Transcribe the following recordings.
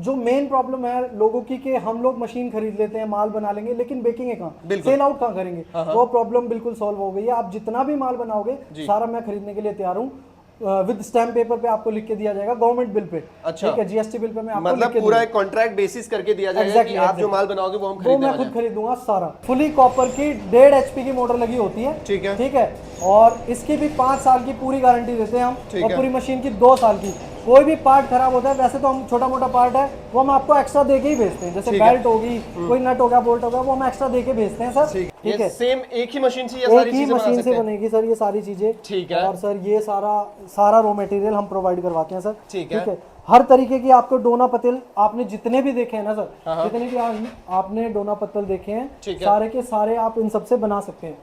जो main problem है लोगों की कि हम लोग मशीन खरीद लेते हैं, माल बना लेंगे, लेकिन बेचेंगे कहाँ, सेल आउट कहाँ करेंगे। वो प्रॉब्लम बिल्कुल सॉल्व हो गई है। आप जितना भी माल बनाओगे सारा मैं खरीदने के लिए तैयार हूँ। विद स्टैम्प पेपर पे आपको लिख के दिया जाएगा, गवर्नमेंट बिल पे। अच्छा, ठीक है, जीएसटी बिल पे मैं आपको मतलब पूरा एक कॉन्ट्रैक्ट बेसिस करके दिया जाएगा कि आप जो माल बनाओगे वो हम वो खरीदने मैं वाले खुद हैं। खरीदूंगा सारा। फुली कॉपर की 1.5 HP की मोटर लगी होती है। ठीक है, ठीक है, और इसकी भी 5 साल की पूरी गारंटी देते हैं हम, ठीक और है। पूरी मशीन की 2 साल की। कोई भी पार्ट खराब होता है, वैसे तो हम छोटा मोटा पार्ट है वो हम आपको एक्स्ट्रा देके ही भेजते हैं, जैसे बेल्ट होगी, कोई नट हो गया, बोल्ट हो गया, वो हम एक्स्ट्रा देके भेजते हैं सर। ठीक है, सेम एक ही मशीन से ये एक सारी ही चीजें बना मशीन सकते से हैं। बनेगी सर ये सारी चीजें। ठीक है। और सर ये सारा रॉ मटेरियल हम प्रोवाइड करवाते हैं सर। ठीक है। हर तरीके की आपको डोना पतिल आपने जितने भी देखे हैं ना सर, जितने भी आपने डोना पत्तल देखे हैं, सारे के सारे आप इन सबसे बना सकते हैं।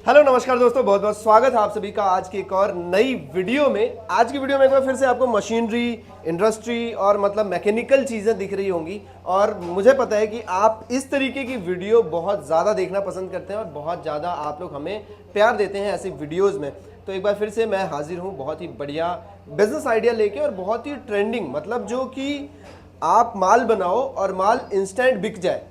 हेलो नमस्कार दोस्तों, बहुत बहुत स्वागत है आप सभी का आज की एक और नई वीडियो में। आज की वीडियो में एक बार फिर से आपको मशीनरी, इंडस्ट्री और मतलब मैकेनिकल चीज़ें दिख रही होंगी, और मुझे पता है कि आप इस तरीके की वीडियो बहुत ज़्यादा देखना पसंद करते हैं और बहुत ज़्यादा आप लोग हमें प्यार देते हैं ऐसी वीडियोज़ में। तो एक बार फिर से मैं हाजिर हूँ बहुत ही बढ़िया बिजनेस आइडिया लेके, और बहुत ही ट्रेंडिंग, मतलब जो कि आप माल बनाओ और माल इंस्टेंट बिक जाए,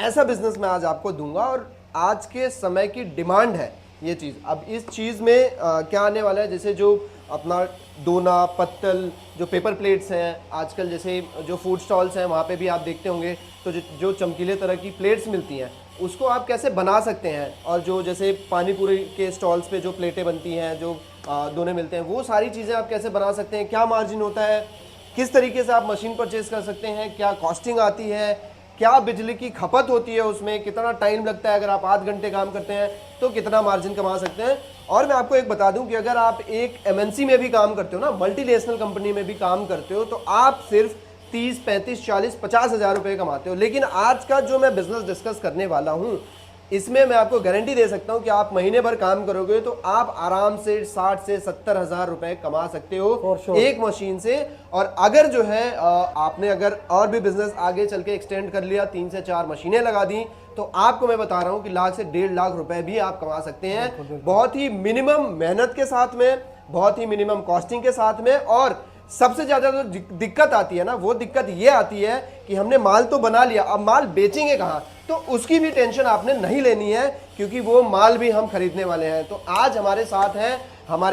ऐसा बिजनेस मैं आज आपको दूंगा। और आज के समय की डिमांड है ये चीज़। अब इस चीज़ में क्या आने वाला है, जैसे जो अपना डोना पत्तल, जो पेपर प्लेट्स हैं आजकल, जैसे जो फूड स्टॉल्स हैं वहाँ पे भी आप देखते होंगे, तो जो चमकीले तरह की प्लेट्स मिलती हैं उसको आप कैसे बना सकते हैं। और जो जैसे पानी पूरी के स्टॉल्स पे जो प्लेटें बनती हैं, जो दोने मिलते हैं, वो सारी चीज़ें आप कैसे बना सकते हैं, क्या मार्जिन होता है, किस तरीके से आप मशीन परचेज कर सकते हैं, क्या कॉस्टिंग आती है, क्या बिजली की खपत होती है उसमें, कितना टाइम लगता है, अगर आप 8 घंटे काम करते हैं तो कितना मार्जिन कमा सकते हैं। और मैं आपको एक बता दूं कि अगर आप एक एमएनसी में भी काम करते हो ना, मल्टीनेशनल कंपनी में भी काम करते हो, तो आप सिर्फ 30, 35, 40, 50 हज़ार रुपये कमाते हो। लेकिन आज का जो मैं बिजनेस डिस्कस करने वाला हूँ, इसमें मैं आपको गारंटी दे सकता हूं कि आप महीने भर काम करोगे तो आप आराम से 60 से 70 हज़ार रुपए कमा सकते हो एक मशीन से। और अगर जो है आपने अगर और भी बिजनेस आगे चल के एक्सटेंड कर लिया, 3 से 4 मशीनें लगा दी, तो आपको मैं बता रहा हूं कि लाख से 1.5 लाख रुपए भी आप कमा सकते हैं, बहुत ही मिनिमम मेहनत के साथ में, बहुत ही मिनिमम कॉस्टिंग के साथ में। और सबसे ज्यादा जो दिक्कत आती है ना, वो दिक्कत ये आती है कि हमने माल तो बना लिया, अब माल बेचेंगे कहाँ, तो उसकी भी टेंशन आपने नहीं लेनी है, क्योंकि वो माल भी हम खरीदने वाले हैं। तो आज हमारे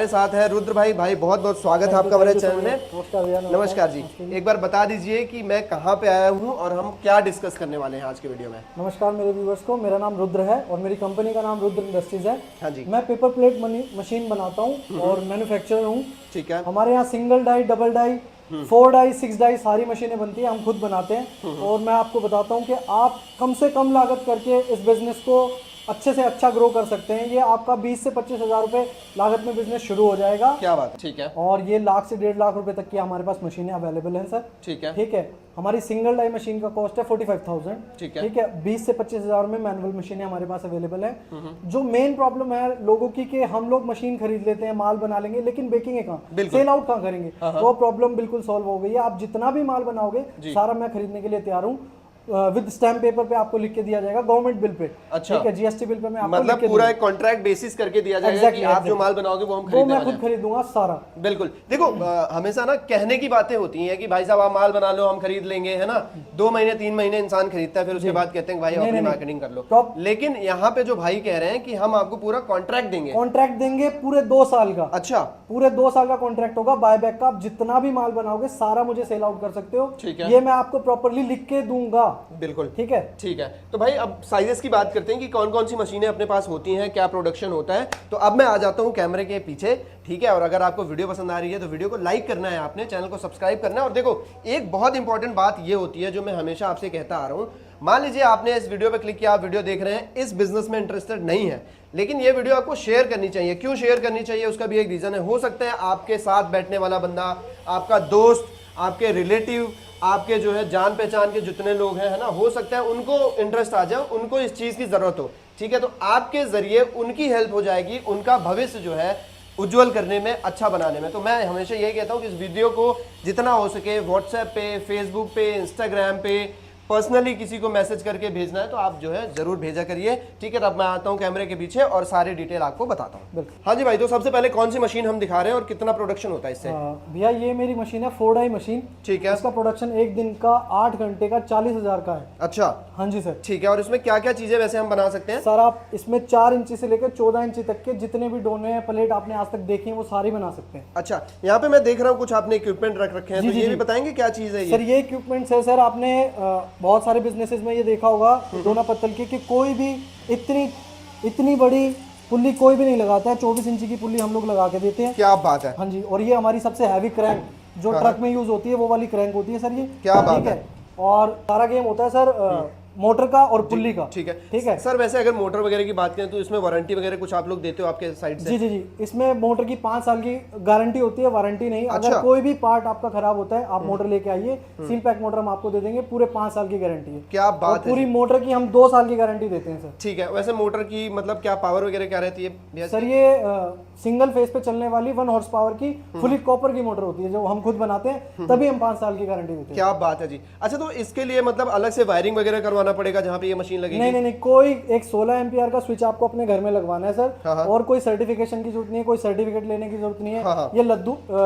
साथ है रुद्र भाई। भाई बहुत बहुत स्वागत है आपका मेरे चैनल में। नमस्कार जी, एक बार बता दीजिए कि मैं कहाँ पे आया हूँ और हम क्या डिस्कस करने वाले हैं आज के वीडियो में। नमस्कार मेरे व्यूअर्स को, मेरा नाम रुद्र है और मेरी कंपनी का नाम रुद्र इंडस्ट्रीज है। हाँ जी। मैं पेपर प्लेट मशीन बनाता हूँ और मैन्युफैक्चरर हूँ। ठीक है। हमारे यहाँ single die, double die, 4 die, 6 die सारी मशीनें बनती है, हम खुद बनाते हैं। और मैं आपको बताता हूँ कि आप कम से कम लागत करके इस बिजनेस को अच्छे से अच्छा ग्रो कर सकते हैं। ये आपका 20 से 25 हज़ार रुपए लागत में बिजनेस शुरू हो जाएगा। क्या बात है। ठीक है। और ये लाख से 1.5 लाख रुपए तक की हमारे पास मशीनें अवेलेबल हैं सर। ठीक है। ठीक है, हमारी सिंगल डाई मशीन का कॉस्ट है 45,000। ठीक है। ठीक है, 20 से 25 हज़ार में मैनुअल मशीनें हमारे पास अवेलेबल है। जो मेन प्रॉब्लम है लोगों की कि हम लोग मशीन खरीद लेते हैं, माल बना लेंगे, लेकिन बेचेंगे कहाँ, सेल आउट कहाँ करेंगे। वो प्रॉब्लम बिल्कुल सॉल्व हो गई है। आप जितना भी माल बनाओगे सारा मैं खरीदने के लिए तैयार हूँ। विद स्टैम्प पेपर पे आपको लिख के दिया जाएगा, गवर्नमेंट बिल पे। अच्छा। ठीक है, जीएसटी बिल पे मैं आपको मतलब पूरा एक कॉन्ट्रैक्ट बेसिस करके दिया जाएगा कि आप जो माल बनाओगे वो हम खरीदने वाले हैं। मैं खुद खरीदूंगा सारा। बिल्कुल। देखो हमेशा ना कहने की बातें होती हैं कि भाई साहब आप माल बना लो, हम खरीद लेंगे, है ना। 2 महीने 3 महीने इंसान खरीदता है, फिर उसके बाद कहते हैं भाई अपनी मार्केटिंग कर लो। लेकिन यहाँ पे जो भाई कह रहे हैं कि हम आपको पूरा कॉन्ट्रैक्ट देंगे पूरे 2 साल का। अच्छा, पूरे 2 साल का कॉन्ट्रैक्ट होगा बायबैक का। आप जितना भी माल बनाओगे सारा मुझे सेल आउट कर सकते हो। ठीक है। ये मैं आपको प्रॉपर्ली लिख के दूंगा। बिल्कुल ठीक है। ठीक है। तो भाई अब साइजेस की बात करते हैं कि कौन कौन सी मशीनें अपने पास होती हैं, क्या प्रोडक्शन होता है। तो अब मैं आ जाता हूं कैमरे के पीछे। ठीक है, और अगर आपको वीडियो पसंद आ रही है तो वीडियो को लाइक करना है, आपने चैनल को सब्सक्राइब करना है। और देखो एक बहुत इंपॉर्टेंट बात ये होती है जो मैं हमेशा आपसे कहता आ रहा हूं, मान लीजिए आपने इस वीडियो पे क्लिक किया, आप वीडियो देख रहे हैं, इस बिजनेस में इंटरेस्टेड नहीं है, लेकिन ये वीडियो आपको शेयर करनी चाहिए। क्यों शेयर करनी चाहिए, उसका भी एक रीजन है। हो सकता है आपके साथ बैठने वाला बंदा, आपका दोस्त, आपके रिलेटिव, आपके जो है जान पहचान के जितने लोग हैं, है ना, हो सकता है उनको इंटरेस्ट आ जाए, उनको इस चीज की जरूरत हो। ठीक है, तो आपके जरिए उनकी हेल्प हो जाएगी, उनका भविष्य जो है उज्जवल करने में, अच्छा बनाने में। तो मैं हमेशा यही कहता हूं कि इस वीडियो को जितना हो सके व्हाट्सएप पे, फेसबुक पे, इंस्टाग्राम पे, पर्सनली किसी को मैसेज करके भेजना है तो आप जो है जरूर भेजा करिए, ठीक है। अब मैं आता हूँ कैमरे के पीछे और सारी डिटेल आपको बताता हूँ। हाँ जी भाई, तो सबसे पहले कौन सी मशीन हम दिखा रहे हैं और कितना प्रोडक्शन होता है इससे? भैया ये मेरी मशीन है 4 मशीन, ठीक है। इसका प्रोडक्शन एक दिन का 8 घंटे का 40,000 का है। अच्छा, हाँ जी सर, ठीक है। और इसमें क्या क्या चीजें वैसे हम बना सकते हैं? सर आप इसमें 4 इंची से लेकर 14 इंची तक के जितने भी डोने प्लेट आपने आज तक देखे हैं वो सारी बना सकते हैं। अच्छा, यहाँ पे मैं देख रहा हूँ कुछ आपने इक्विपमेंट रख रखे हैं, तो ये भी बताएंगे क्या चीज है ये? सर ये इक्विपमेंट्स है सर, आपने बहुत सारे बिजनेसेस में ये देखा होगा डोना पत्तल की कि कोई भी इतनी बड़ी पुल्ली कोई भी नहीं लगाता है। 24 इंची की पुल्ली हम लोग लगा के देते हैं। क्या बात है। हाँ जी, और ये हमारी सबसे हैवी क्रैंक जो ट्रक में यूज होती है वो वाली क्रैंक होती है सर ये। क्या बात है। और सारा गेम होता है सर मोटर का और पुल्ली का। ठीक है सर। वैसे अगर मोटर वगैरह की बात करें तो इसमें वारंटी वगैरह कुछ आप लोग देते हो आपके साइड से? जी, इसमें मोटर की 5 साल की गारंटी होती है, वारंटी नहीं। अगर कोई भी पार्ट आपका खराब होता है आप मोटर लेके आइए, सील पैक मोटर हम आपको दे देंगे, पूरे 5 साल की गारंटी है। क्या बात है। पूरी मोटर की हम 2 साल की गारंटी देते हैं सर। ठीक है। वैसे मोटर की मतलब क्या पावर वगैरह क्या रहती है सर? ये सिंगल फेज पे चलने वाली 1 हॉर्स पावर की फुली कॉपर की मोटर होती है जो हम खुद बनाते हैं, तभी हम 5 साल की गारंटी देते हैं। क्या बात है जी। अच्छा, तो इसके लिए मतलब अलग से वायरिंग वगैरह करवाना पड़ेगा जहाँ पे ये मशीन लगेगी? नहीं, कोई एक 16 एम्पियर का स्विच आपको अपने घर में लगवाना है सर। और कोई सर्टिफिकेशन की जरूरत नहीं है, कोई सर्टिफिकेट लेने की जरूरत नहीं है। ये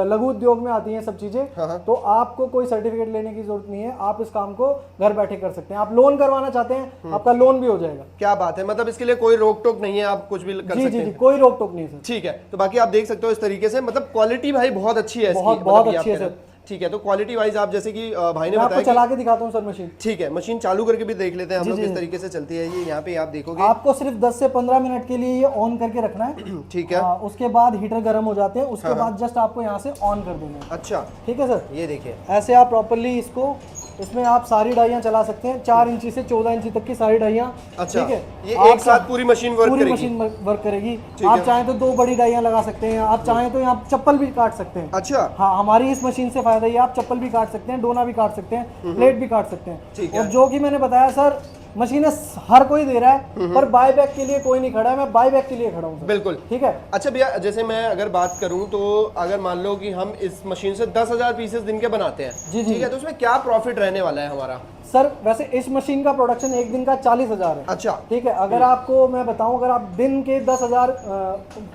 लघु उद्योग में आती है सब चीजें, तो आपको कोई सर्टिफिकेट लेने की जरूरत नहीं है। आप इस काम को घर बैठे कर सकते हैं। आप लोन करवाना चाहते हैं, आपका लोन भी हो जाएगा। क्या बात है। मतलब इसके लिए कोई रोक टोक नहीं है, आप कुछ भी कर सकते हैं? जी, कोई रोक टोक नहीं सर। ठीक है। तो बाकी आप देख सकते हो इस तरीके से, मतलब क्वालिटी भाई बहुत अच्छी है, बहुत अच्छी है सर। ठीक है। तो क्वालिटी वाइज आप जैसे कि भाई ने मैं बताया आपको चला के दिखाता हूँ सर मशीन। ठीक है, मशीन चालू करके भी देख लेते हैं हम लोग किस तरीके से चलती है ये। यहाँ पे आप देखोगे आपको सिर्फ 10 से 15 मिनट के लिए ये ऑन करके रखना है। ठीक है। उसके बाद हीटर गर्म हो जाते हैं, उसके बाद जस्ट आपको यहाँ से ऑन कर देना है। अच्छा, ठीक है सर। ये देखिए ऐसे आप प्रॉपर्ली इसको, इसमें आप सारी डाइयां चला सकते हैं। 4 इंची से 14 इंची तक की सारी डाइयां। अच्छा, ठीक है। ये एक साथ पूरी मशीन वर्क करेगी। आप चाहें तो 2 बड़ी डाइयां लगा सकते हैं, आप चाहें तो यहाँ चप्पल भी काट सकते हैं। अच्छा, हाँ, हमारी इस मशीन से फायदा ये, आप चप्पल भी काट सकते हैं, डोना भी काट सकते हैं, प्लेट भी काट सकते हैं। और जो कि मैंने बताया सर, मशीनें हर कोई दे रहा है पर बाय बैक के लिए कोई नहीं खड़ा है। मैं बाय बैक के लिए खड़ा हूँ। बिल्कुल, ठीक है। अच्छा भैया, जैसे मैं अगर बात करूं तो अगर मान लो कि हम इस मशीन से 10,000 पीसेस दिन के बनाते हैं, ठीक है, तो उसमें क्या प्रॉफिट रहने वाला है हमारा? सर वैसे इस मशीन का प्रोडक्शन एक दिन का 40,000 है। अच्छा, ठीक है। अगर आपको मैं बताऊं, अगर आप दिन के 10,000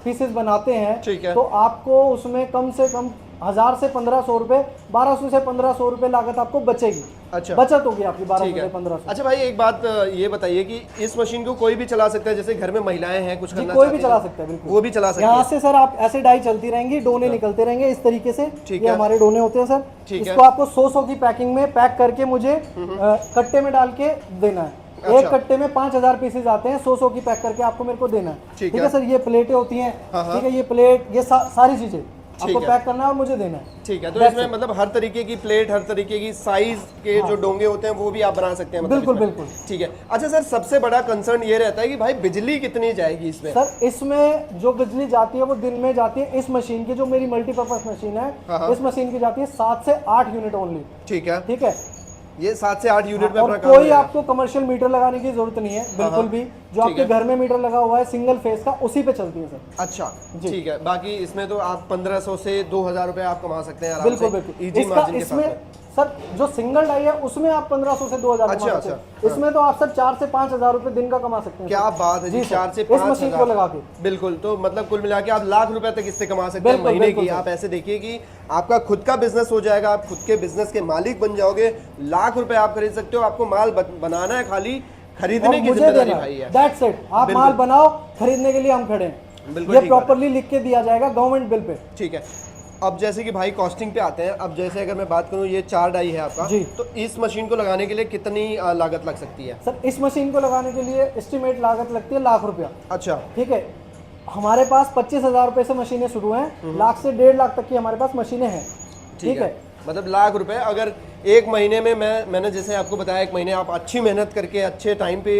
पीसेस बनाते हैं, ठीक है, तो आपको उसमें कम से कम 1000 से 1500 रुपए, 1200 से 1500 रुपए लागत आपको बचेगी। अच्छा, बचत होगी आपकी 1200 से 1500। अच्छा भाई, एक बात ये बताइए कि इस मशीन को कोई भी चला सकता है? जैसे घर में महिलाएं हैं, कुछ करना कोई भी चला सकता है, बिल्कुल वो भी चला सकता है। यहाँ से सर आप ऐसे डाई चलती रहेंगी, डोने निकलते रहेंगे इस तरीके से। ये हमारे डोने होते हैं सर। इसको आपको 100 की पैकिंग में पैक करके मुझे कट्टे में डाल के देना है। एक कट्टे में 5000 पीसेज आते हैं, 100 की पैक करके आपको मेरे को देना है। ठीक है सर। ये प्लेटें होती हैं, ठीक है, ये प्लेट, ये सारी चीजें आपको पैक करना है और मुझे देना है। ठीक है। तो इसमें मतलब हर तरीके की प्लेट, हर तरीके की साइज के जो डोंगे होते हैं वो भी आप बना सकते हैं? मतलब बिल्कुल बिल्कुल। ठीक है। अच्छा सर, सबसे बड़ा कंसर्न ये रहता है कि भाई बिजली कितनी जाएगी इसमें? सर इसमें जो बिजली जाती है वो दिन में जाती है। इस मशीन की, जो मेरी मल्टीपर्पज मशीन है, इस मशीन की जाती है 7 से 8 यूनिट ओनली। ठीक है, ठीक है। ये 7 से 8 यूनिट में और कोई आपको कमर्शियल मीटर लगाने की जरूरत नहीं है, बिल्कुल भी। जो आपके घर में मीटर लगा हुआ है सिंगल फेस का, उसी पे चलती है सर। अच्छा, ठीक है। बाकी इसमें तो आप 1500 से 2000 रुपए आप कमा सकते हैं आराम से। बिल्कुल बिल्कुल। इसमें सर जो सिंगल डाई है उसमें आप 1500 से 2000 कमा सकते हैं। इसमें तो आप सर 4 से 5000 रुपए दिन का कमा सकते हैं। क्या बात है जी, 4 से 5 इस मशीन को लगा के। बिल्कुल। तो मतलब कुल मिला के आप लाख रुपए तक इससे कमा सकते हैं महीने की। आप ऐसे देखिए कि आपका खुद का बिजनेस हो जाएगा, आप खुद के बिजनेस के मालिक बन जाओगे, लाख रुपए आप खरीद सकते हो। आपको माल बनाना है, खाली खरीदने की जिम्मेदारी भाई है। That's it. आप माल बनाओ, खरीदने के लिए हम खड़े हैं। ये प्रॉपर्ली लिख के दिया जाएगा गवर्नमेंट बिल पे। ठीक है। अब जैसे कि भाई कॉस्टिंग पे आते हैं। अब जैसे अगर मैं बात करूं, ये 4 डाई है आपका जी, तो इस मशीन को लगाने के लिए कितनी लागत लग सकती है? सर इस मशीन को लगाने के लिए एस्टिमेट लागत लगती है लाख रुपया। अच्छा, ठीक है। हमारे पास 25,000 रुपए से मशीनें शुरू हैं, लाख से 1.5 लाख तक की हमारे पास मशीनें हैं। ठीक है। मतलब लाख रुपए अगर एक महीने में मैंने जैसे आपको बताया, एक महीने आप अच्छी मेहनत करके अच्छे टाइम पे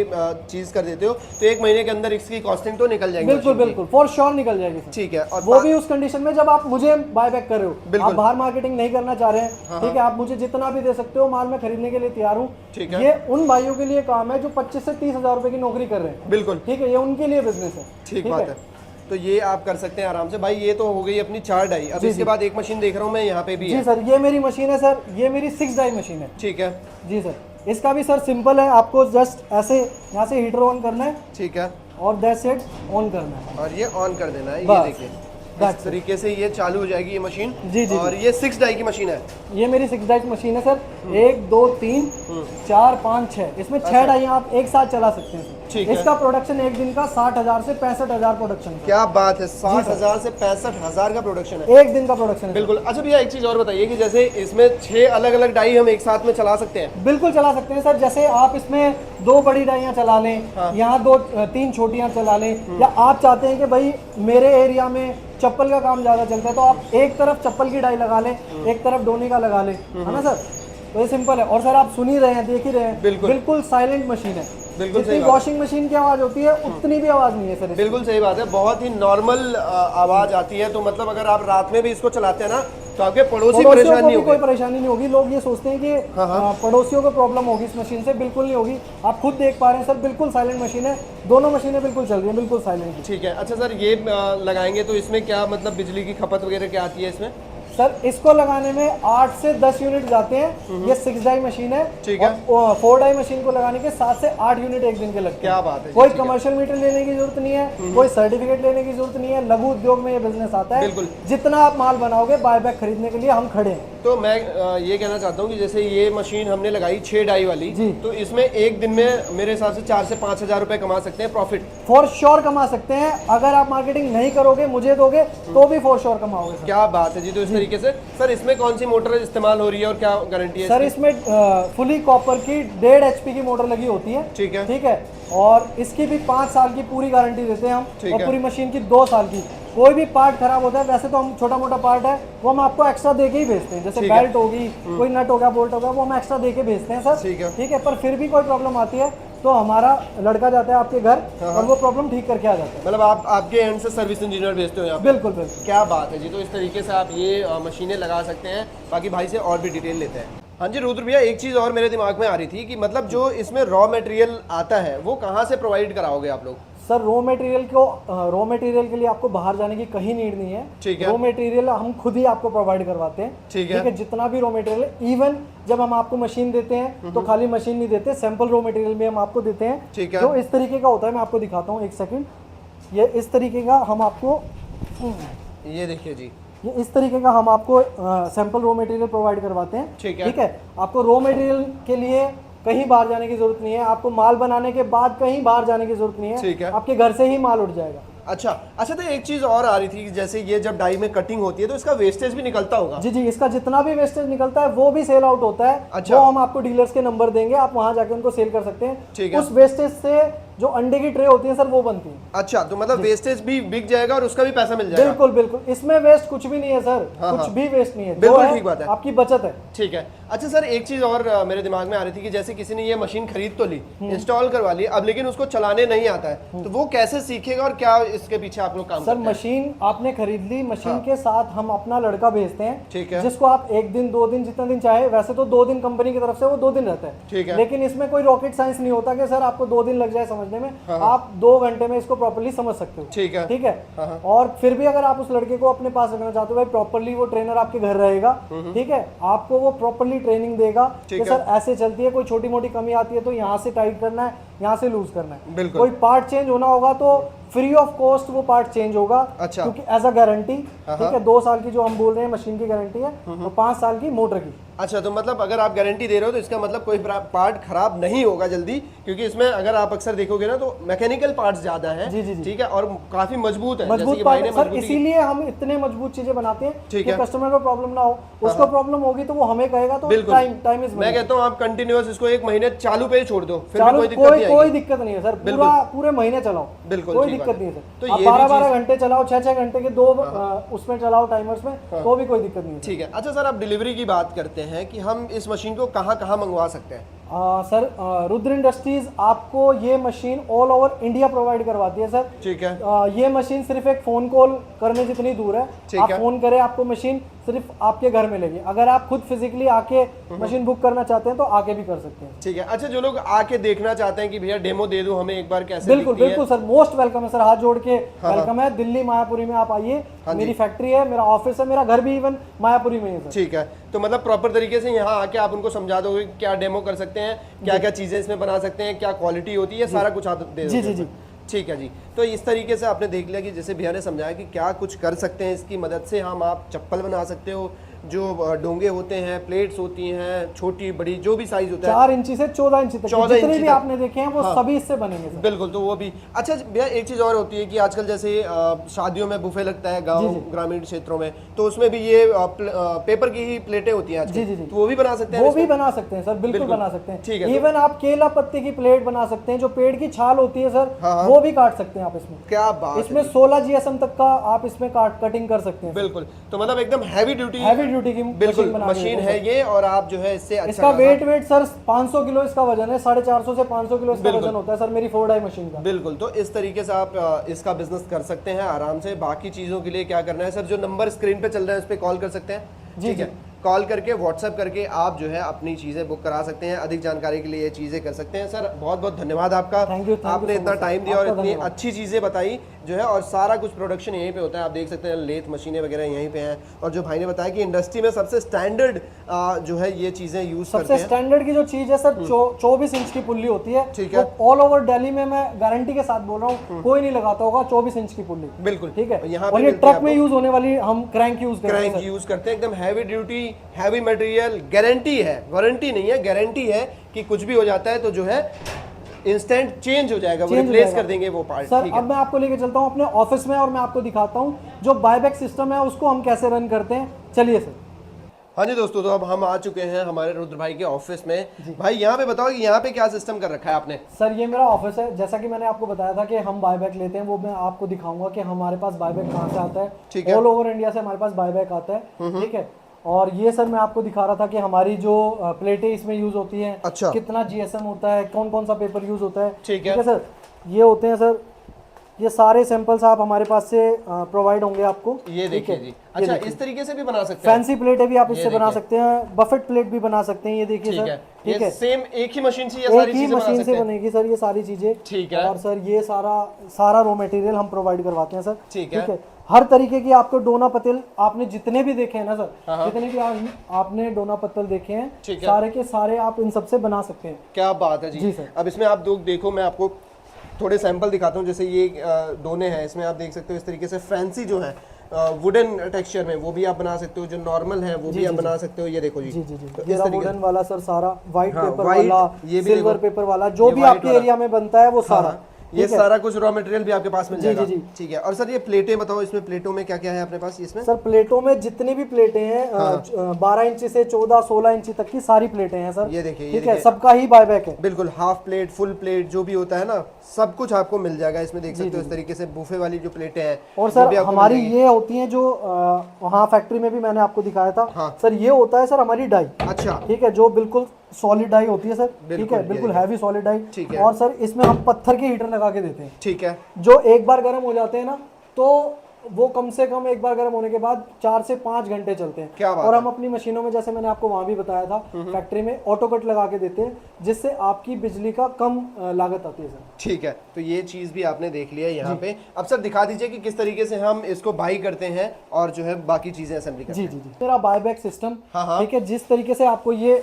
चीज कर देते हो तो एक महीने के अंदर इसकी कॉस्टिंग तो निकल जाएगी। बिल्कुल बिल्कुल, फॉर श्योर निकल जाएगी। ठीक है। और वो भी उस कंडीशन में जब आप मुझे बाय बैक कर रहे हो, आप बाहर मार्केटिंग नहीं करना चाह रहे हैं। ठीक है। आप मुझे जितना भी दे सकते हो, माल मैं खरीदने के लिए तैयार हूँ। ये उन भाइयों के लिए काम है जो 25 से 30,000 रुपए की नौकरी कर रहे हैं। बिल्कुल, ठीक है। ये उनके लिए बिजनेस है। ठीक बात है। तो ये आप कर सकते हैं आराम से। भाई ये तो हो गई अपनी 4 डाई। अब इसके बाद एक मशीन देख रहा हूँ मैं यहाँ पे भी जी है। सर, ये मेरी मशीन है सर, ये मेरी 6 डाई मशीन है। ठीक है जी सर, इसका भी सर सिंपल है, आपको जस्ट ऐसे यहाँ से हीटर ऑन करना है ठीक है, और दैट्स इट, ऑन करना है और ये ऑन कर देना है। ये बस, देखिए इस तरीके से ये चालू हो जाएगी ये मशीन। जी जी, और ये 6 डाई की मशीन है। ये मेरी 6 डाई की मशीन है सर। 1 2 3 4 5 6, इसमें 6 डाइयाँ आप एक साथ चला सकते हैं ठीक सर। है। इसका प्रोडक्शन एक दिन का 60,000 से 65,000 प्रोडक्शन है। क्या बात है, 60,000 से 65,000 का प्रोडक्शन है एक दिन का प्रोडक्शन है। बिल्कुल। अच्छा भैया एक चीज और बताइए कि जैसे इसमें 6 अलग अलग डाई हम एक साथ में चला सकते हैं? बिल्कुल चला सकते हैं सर। जैसे आप इसमें 2 बड़ी डाइयाँ चला लें, यहाँ 2-3 छोटियाँ चला लें, या आप चाहते हैं कि भाई मेरे एरिया में चप्पल का काम ज्यादा चलता है तो आप एक तरफ चप्पल की डाई लगा लें, एक तरफ डोने का लगा लें, है ना सर। तो ये सिंपल है। और सर आप सुन ही रहे हैं, देख ही रहे हैं, बिल्कुल साइलेंट मशीन है। बिल्कुल जितनी वॉशिंग मशीन की आवाज होती है उतनी भी आवाज नहीं है सर। बिल्कुल सही बात है, बहुत ही नॉर्मल आवाज आती है। तो मतलब अगर आप रात में भी इसको चलाते हैं ना तो आपके पड़ोसी परेशान नहीं होंगे। कोई परेशानी नहीं होगी। लोग ये सोचते हैं कि पड़ोसियों को प्रॉब्लम होगी इस मशीन से, बिल्कुल नहीं होगी। आप खुद देख पा रहे हैं सर, बिल्कुल साइलेंट मशीन है। दोनों मशीनें बिल्कुल चल रही हैं, बिल्कुल साइलेंट। ठीक है। अच्छा सर ये लगाएंगे तो इसमें क्या मतलब बिजली की खपत वगैरह क्या आती है इसमें? सर इसको लगाने में 8 से 10 यूनिट जाते हैं। ये 6 डाई मशीन है। ठीक है। और 4 डाई मशीन को लगाने के 7 से 8 यूनिट एक दिन के लगते हैं। क्या बात है। कोई कमर्शियल मीटर लेने की जरूरत नहीं है, कोई सर्टिफिकेट लेने की जरूरत नहीं है। लघु उद्योग में ये बिजनेस आता है। बिल्कुल। जितना आप माल बनाओगे बायबैक खरीदने के लिए हम खड़े हैं। तो मैं ये कहना चाहता हूँ कि जैसे ये मशीन हमने लगाई 6 डाई वाली, तो इसमें एक दिन में मेरे हिसाब से 4 से 5,000 रुपए कमा सकते हैं प्रॉफिट। फॉर श्योर कमा सकते हैं। अगर आप मार्केटिंग नहीं करोगे, मुझे दोगे, तो भी फॉर श्योर कमाओगे सर। क्या बात है जी। तो इस तरीके से सर इसमें कौन सी मोटर इस्तेमाल हो रही है और क्या गारंटी है सर? इसमें फुली कॉपर की 1.5 HP की मोटर लगी होती है। ठीक है। ठीक है। और इसकी भी 5 साल की पूरी गारंटी देते हैं हम, और पूरी मशीन की 2 साल की। कोई भी पार्ट खराब होता है, वैसे तो हम छोटा मोटा पार्ट है वो हम आपको एक्स्ट्रा देके ही भेजते हैं। जैसे बेल्ट होगी, कोई नट हो गया, बोल्ट हो गया, वो हम एक्स्ट्रा देके भेजते हैं सर। ठीक है। पर फिर भी कोई प्रॉब्लम आती है तो हमारा लड़का जाता है आपके घर और वो प्रॉब्लम ठीक करके आ जाता है। मतलब आप आपके एंड से सर्विस इंजीनियर भेजते हो यहाँ पे? बिल्कुल बिल्कुल। क्या बात है जी। तो इस तरीके से आप ये मशीनें लगा सकते हैं। बाकी भाई से और भी डिटेल लेते हैं। हाँ जी रुद्र भैया, एक चीज़ और मेरे दिमाग में आ रही थी कि मतलब जो इसमें रॉ मटेरियल आता है वो कहाँ से प्रोवाइड कराओगे आप लोग? सर रॉ मटेरियल के लिए आपको बाहर जाने की कहीं नीड नहीं है। ठीक है। रॉ मटेरियल हम खुद ही आपको प्रोवाइड करवाते हैं। ठीक है। जितना भी रॉ मटेरियल है, इवन जब हम आपको मशीन देते हैं तो खाली मशीन नहीं देते, सैंपल रॉ मटेरियल भी हम आपको देते हैं। ठीक है। जो इस तरीके का होता है, मैं आपको दिखाता हूँ, एक सेकंड। ये इस तरीके का हम आपको, ये देखिए जी, ये इस तरीके का हम आपको सैंपल रॉ मटेरियल प्रोवाइड करवाते हैं। ठीक है। ठीक है। आपको रॉ मटेरियल के लिए कहीं बाहर जाने की जरूरत नहीं है। आपको माल बनाने के बाद कहीं बाहर जाने की जरूरत नहीं है। ठीक है। आपके घर से ही माल उठ जाएगा। अच्छा तो एक चीज और आ रही थी कि जैसे ये जब डाई में कटिंग होती है तो इसका वेस्टेज भी निकलता होगा? जी जी, इसका जितना भी वेस्टेज निकलता है वो भी सेल आउट होता है। अच्छा। वो हम आपको डीलर्स के नंबर देंगे, आप वहां जाके उनको सेल कर सकते हैं। ठीक है। उस वेस्टेज से जो अंडे की ट्रे होती है सर, वो बनती है। अच्छा, तो मतलब वेस्टेज भी बिक जाएगा और उसका भी पैसा मिल जाएगा? बिल्कुल बिल्कुल। इसमें वेस्ट कुछ भी नहीं है सर। कुछ भी वेस्ट नहीं है। बिल्कुल ठीक बात है, आपकी बचत है। ठीक है। अच्छा सर एक चीज और मेरे दिमाग में आ रही थी कि जैसे किसी ने ये मशीन खरीद तो ली, इंस्टॉल करवा ली, अब लेकिन उसको चलाने नहीं आता है, तो वो कैसे सीखेगा और क्या इसके पीछे आप लोग काम सर? करते हैं? मशीन आपने खरीद ली, मशीन के साथ हम अपना लड़का भेजते हैं। ठीक है। जिसको आप 1 दिन 2 दिन जितना दिन चाहे, वैसे तो 2 दिन कंपनी की तरफ से वो 2 दिन रहता है। ठीक है। लेकिन इसमें कोई रॉकेट साइंस नहीं होता कि सर आपको 2 दिन लग जाए समझने में। आप 2 घंटे में इसको प्रॉपर्ली समझ सकते हो। ठीक है। ठीक है। और फिर भी अगर आप उस लड़के को अपने पास रखना चाहते हो, भाई प्रॉपर्ली वो ट्रेनर आपके घर रहेगा। ठीक है। आपको वो प्रॉपर्ली ट्रेनिंग देगा कि सर ऐसे चलती है, कोई छोटी मोटी कमी आती है तो यहाँ से टाइट करना है, यहाँ से लूज करना है। बिल्कुल। कोई पार्ट चेंज होना होगा तो फ्री ऑफ कॉस्ट वो पार्ट चेंज होगा। अच्छा। क्योंकि एज अ गारंटी, ठीक है, 2 साल की जो हम बोल रहे हैं मशीन की गारंटी है, और 5 साल की मोटर की। अच्छा, तो मतलब अगर आप गारंटी दे रहे हो तो इसका मतलब कोई पार्ट खराब नहीं होगा जल्दी, क्योंकि इसमें अगर आप अक्सर देखोगे ना तो मैकेनिकल पार्ट्स ज्यादा हैं। जी जी जी। ठीक है। और काफी मजबूत है, मजबूत पार्ट है सर, इसीलिए हम इतने मजबूत चीजें बनाते हैं कि कस्टमर को प्रॉब्लम ना हो। उसको प्रॉब्लम होगी तो वो हमें कहेगा, तो टाइम इज, मैं कहता हूँ आप कंटिन्यूअस इसको 1 महीने चालू पे ही छोड़ दो, फिर भी कोई दिक्कत नहीं है सर। पूरे महीने चलाओ, बिल्कुल कोई दिक्कत नहीं है सर। आप 12-12 घंटे चलाओ, 6-6 घंटे के 2 उसमें चलाओ टाइमर्स में, तो भी कोई दिक्कत नहीं है। ठीक है। अच्छा सर, आप डिलीवरी की बात करते हैं कि हम इस मशीन को कहाँ कहाँ मंगवा सकते हैं? सर रुद्र इंडस्ट्रीज आपको ये machine all over India provide करवाती है सर। ठीक है। ये मशीन सिर्फ एक फोन कॉल करने जितनी दूर है। आप फोन करें, आपको मशीन सिर्फ आपके घर में लेगी। अगर आप खुद फिजिकली आके मशीन बुक करना चाहते हैं तो आके भी कर सकते हैं। ठीक है। अच्छा, जो लोग आके देखना चाहते हैं कि भैया डेमो दे दो हमें एक बार कैसे बिल्कुल दिखती है? बिल्कुल सर, मोस्ट वेलकम है सर, हाथ जोड़ के वेलकम है। दिल्ली मायापुरी में आप आइए, मेरी फैक्ट्री है, मेरा ऑफिस है, मेरा घर भी इवन मायापुरी में है सर। ठीक है, तो मतलब प्रॉपर तरीके से यहाँ आके आप उनको समझा दोगे क्या डेमो कर सकते हैं, क्या क्या चीजें इसमें बना सकते हैं, क्या क्वालिटी होती है, सारा कुछ आप दे जी दोगे। जी जी। ठीक है जी। तो इस तरीके से आपने देख लिया कि जैसे भैया ने समझाया कि क्या कुछ कर सकते हैं इसकी मदद से। हम आप चप्पल बना सकते हो, जो डोंगे होते हैं, प्लेट्स होती हैं, छोटी बड़ी जो भी साइज होता है, 4 इंची से 14 इंची तक 14 जितने इंची भी तक। आपने देखे हैं वो सभी इससे बनेंगे सर। बिल्कुल, तो वो भी। अच्छा भैया, एक चीज और होती है कि आजकल जैसे शादियों में बुफे लगता है गांव ग्रामीण क्षेत्रों में, तो उसमें भी ये पेपर की ही प्लेटें होती हैं आजकल। जी जी जी। तो वो भी बना सकते हैं वो इसमें? भी बना सकते हैं सर, बिल्कुल बना सकते ठीक हैं। है, इवन आप केला पत्ते की प्लेट बना सकते हैं, जो पेड़ की छाल होती है सर, वो भी काट सकते हैं आप इसमें। क्या बात है। इसमें 16 जीएसएम तक का आप इसमें कटिंग कर सकते हैं। बिल्कुल, तो मतलब एकदम हैवी ड्यूटी की बिल्कुल मशीन है ये, और आप जो है इससे अच्छा इसका वेट सर 500 किलो इसका वजन है, 450 से 500 किलो इसका वजन होता है सर मेरी 4 मशीन का। बिल्कुल, तो इस तरीके से आप इसका बिजनेस कर सकते हैं आराम से। बाकी चीजों के लिए क्या करना है सर, जो नंबर स्क्रीन पे चल रहा है उस पर कॉल कर सकते हैं। ठीक है, कॉल करके व्हाट्सएप करके आप जो है अपनी चीजें बुक करा सकते हैं। अधिक जानकारी के लिए ये चीजें कर सकते हैं। सर बहुत बहुत धन्यवाद आपका, आपने इतना टाइम दिया और इतनी अच्छी चीजें बताई जो है, और सारा कुछ प्रोडक्शन यहीं पे होता है। आप देख सकते हैं लेथ मशीनें वगैरह यहीं पे हैं, और जो भाई ने बताया कि इंडस्ट्री में सबसे स्टैंडर्ड जो है ये चीजें यूज करते हैं। सबसे स्टैंडर्ड की जो चीज है सर 24 इंच की पुल्ली होती है। ठीक है, ऑल ओवर दिल्ली में मैं गारंटी के साथ बोल रहा हूँ कोई नहीं लगाता होगा 24 इंच की पुल्ली। बिल्कुल, ठीक है। यहाँ और ये ट्रक में यूज होने वाली हम क्रैंक यूज करते हैं। एकदम heavy duty, heavy material, guarantee है, वारंटी नहीं है, गारंटी है कि कुछ भी हो जाता है तो जो है इंस्टेंट चेंज हो जाएगा, वो रिप्लेस कर देंगे वो पार्ट। सर अब मैं आपको लेके चलता हूँ अपने ऑफिस में और मैं आपको दिखाता हूँ जो बायबैक सिस्टम है उसको हम कैसे रन करते हैं। चलिए सर। हाँ जी दोस्तों, तो अब हम आ चुके हैं हमारे रुद्र भाई के ऑफिस में। भाई यहाँ पे बताओ कि यहाँ पे क्या सिस्टम कर रखा है आपने? सर ये मेरा ऑफिस है, जैसा कि मैंने आपको बताया था कि हम बायबैक लेते हैं, वो मैं आपको दिखाऊंगा कि हमारे पास बायबैक कहाँ से आता है। ठीक है, ऑल ओवर इंडिया से हमारे पास बायबैक आता है। ठीक है, और ये सर मैं आपको दिखा रहा था कि हमारी जो प्लेटें इसमें यूज होती हैं, अच्छा, कितना जीएसएम होता है, कौन कौन सा पेपर यूज होता है। ठीक है सर, ये होते हैं सर, ये सारे सैंपल्स आप हमारे पास से प्रोवाइड होंगे आपको। ये देखिए जी। अच्छा, इस तरीके से भी बना सकते हैं? फैंसी प्लेटें भी आप इससे बना सकते हैं, बफेट प्लेट भी बना सकते हैं। ये देखिए सर, ठीक है, सेम एक ही मशीन से ये सारी चीजें मशीन से बनेगी सर ये सारी चीजें। ठीक है, और सर ये सारा रॉ मटेरियल हम प्रोवाइड करवाते हैं सर। ठीक है, हर तरीके की आपको डोना पत्तल आपने जितने भी देखे हैं ना सर, जितने भी आपने डोना पत्तल देखे हैं, सारे के सारे आप इन सबसे बना सकते हैं। क्या बात है जी सर। अब इसमें आप देखो, मैं आपको थोड़े सैंपल दिखाता हूँ। जैसे ये डोने हैं, इसमें आप देख सकते हो इस तरीके से फैंसी जो है वुडन टेक्सचर में वो भी आप बना सकते हो, जो नॉर्मल है वो भी आप बना सकते हो। ये देखो जी, तो ये वुडन वाला सर सारा व्हाइट पेपर वाला, सिल्वर पेपर वाला, जो भी आपके एरिया में बनता है वो सारा, ये सारा कुछ रॉ मटेरियल भी आपके पास मिल जाएगा। जी। ठीक है, और सर ये प्लेटें बताओ, इसमें प्लेटों में क्या क्या है अपने पास? इसमें सर प्लेटों में जितनी भी प्लेटें हैं 12 इंची से 14-16 इंची तक की सारी प्लेटें हैं सर। ये देखिए, ठीक है, सबका ही बायबैक है। बिल्कुल, हाफ प्लेट, फुल प्लेट, जो भी होता है ना, सब कुछ आपको मिल जाएगा इसमें। देख सकते हो इस तरीके से बुफे वाली जो प्लेटें हैं। और सर हमारी ये होती हैं जो वहाँ फैक्ट्री में भी मैंने आपको दिखाया था। सर ये होता है सर हमारी डाई। अच्छा, ठीक है, जो बिल्कुल सॉलिड डाई होती है सर। ठीक है, बिल्कुल हैवी सॉलिड डाई। और सर इसमें हम पत्थर के हीटर लगा के देते हैं। ठीक है, जो एक बार गर्म हो जाते हैं ना, तो वो कम से कम एक बार गर्म होने के बाद 4 से 5 घंटे चलते हैं। क्या बात और हम अपनी मशीनों में, जैसे मैंने आपको वहां भी बताया था, फैक्ट्री में ऑटो कट लगा के देते हैं, जिससे आपकी बिजली का कम लागत आती है सर। ठीक है, तो ये चीज भी आपने देख लिया यहाँ पे। अब सर दिखा दीजिए कि किस तरीके से हम इसको बाई करते हैं और जो है बाकी चीजें असेंबली करते हैं। जी, मेरा बायबैक सिस्टम, ठीक है, जिस तरीके से आपको ये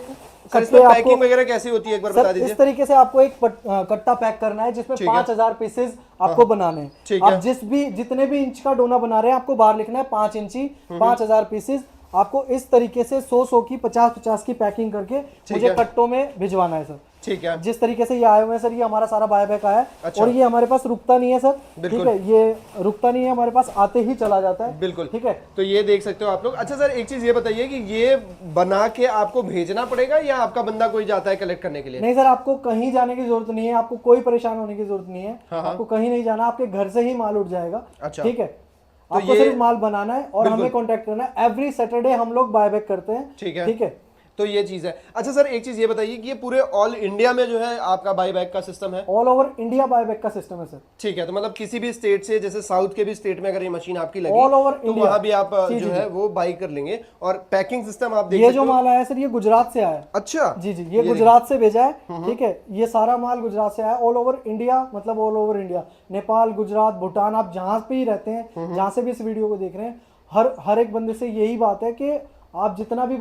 पैकिंग वगैरह कैसी होती है एक बार बता दीजिए। इस तरीके से आपको एक कट्टा पैक करना है जिसमें 5000 पीसेज आपको बनाने हैं। आप जितने भी इंच का डोना बना रहे हैं आपको बाहर लिखना है 5 इंची, 5000 पीसेज। आपको इस तरीके से 100 की 50 की पैकिंग करके मुझे कट्टों में भिजवाना है सर। ठीक है, जिस तरीके से ये आए हुए हैं सर, ये हमारा सारा बायबैक आया है। अच्छा। और ये हमारे पास रुकता नहीं है सर। ठीक है, ये रुकता नहीं है, हमारे पास आते ही चला जाता है। बिल्कुल, ठीक है, तो ये देख सकते हो आप लोग। अच्छा सर, एक चीज ये बताइए कि ये बना के आपको भेजना पड़ेगा या आपका बंदा कोई जाता है कलेक्ट करने के लिए? नहीं सर, आपको कहीं जाने की जरूरत नहीं है, आपको कोई परेशान होने की जरूरत नहीं है। आपको कहीं नहीं जाना, आपके घर से ही माल उठ जाएगा। अच्छा, ठीक है, आपको सिर्फ माल बनाना है और हमें कॉन्टेक्ट करना है। एवरी सैटरडे हम लोग बायबैक करते हैं। ठीक है, तो ये चीज है। अच्छा सर, एक चीज ये बताइए कि ये पूरे ऑल इंडिया में जो है आपका बाई बैक का सिस्टम है? ऑल ओवर इंडिया बायबैक का सिस्टम है सर। ठीक है, तो मतलब किसी भी स्टेट से, जैसे साउथ के भी स्टेट में अगर ये मशीन आपकी लगी All over तो India। वहां भी आप जी, जो जी, है वो बाई कर लेंगे। और पैकिंग सिस्टम आप देख ये सकते जो हो। माल आया है सर, ये गुजरात से आया है। अच्छा जी जी, ये गुजरात से भेजा है। ठीक है, ये सारा माल गुजरात से आया है। ऑल ओवर इंडिया, मतलब all over India, Nepal, Gujarat, Bhutan, आप जहां पे ही रहते हैं, जहां से भी इस वीडियो को देख रहे हैं, हर एक बंदे से यही बात है कि आप जितना भी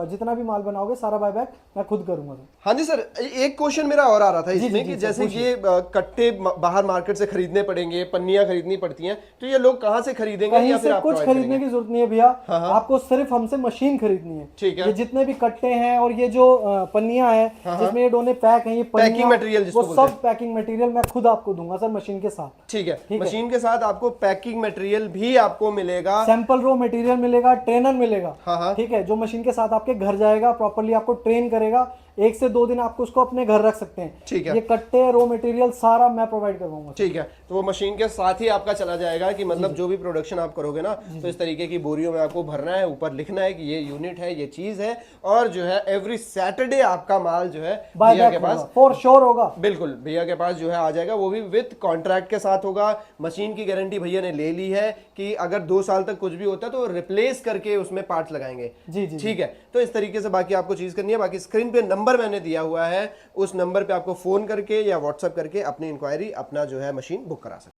जितना भी माल बनाओगे, सारा बायबैक मैं खुद करूंगा सर। हाँ जी सर, एक क्वेश्चन मेरा और आ रहा था जी, इसमें जी, कि जी, जैसे ये कट्टे बाहर मार्केट से खरीदने पड़ेंगे, पन्नियां खरीदनी पड़ती हैं, तो ये लोग कहाँ से खरीदेंगे कहीं या फिर से आप कुछ provide खरीदने करेंगे? की जरूरत नहीं है भैया, आपको सिर्फ हमसे मशीन खरीदनी है। ठीक है। ये जितने भी कट्टे हैं और ये जो पन्नियां हैं जिसमें ये डोने पैक हैं, ये पैकिंग पन्नियां, मटेरियल जिसको वो बोलते सब पैकिंग मटेरियल मैं खुद आपको दूंगा सर, मशीन के साथ। ठीक है, मशीन के साथ आपको पैकिंग मटेरियल भी आपको मिलेगा, सैंपल रो मटेरियल मिलेगा, ट्रेनर मिलेगा। हाँ। ठीक है, जो मशीन के साथ आपके घर जाएगा, प्रॉपर्ली आपको ट्रेन करेगा। 1 से 2 दिन आपको उसको अपने घर रख सकते हैं। ठीक है। ये कट्टे, रो मटेरियल सारा मैं प्रोवाइड करवाऊंगा। ठीक है, तो वो मशीन के साथ ही आपका चला जाएगा कि मतलब जो भी प्रोडक्शन आप करोगे ना, तो इस तरीके की बोरियों में आपको भरना है, ऊपर लिखना है कि ये यूनिट है, ये चीज है, और जो है एवरी सैटरडे आपका माल जो है भैया के पास फॉर श्योर होगा। बिल्कुल भैया के पास जो है आ जाएगा, वो भी विद कॉन्ट्रैक्ट के साथ होगा। मशीन की गारंटी भैया ने ले ली है कि अगर 2 साल तक कुछ भी होता है तो रिप्लेस करके उसमें पार्ट्स लगाएंगे। जी जी, ठीक है, तो इस तरीके से बाकी आपको चीज करनी है। बाकी स्क्रीन पे नंबर मैंने दिया हुआ है, उस नंबर पे आपको फोन करके या व्हाट्सएप करके अपनी इंक्वायरी, अपना जो है मशीन बुक करा सकते हैं।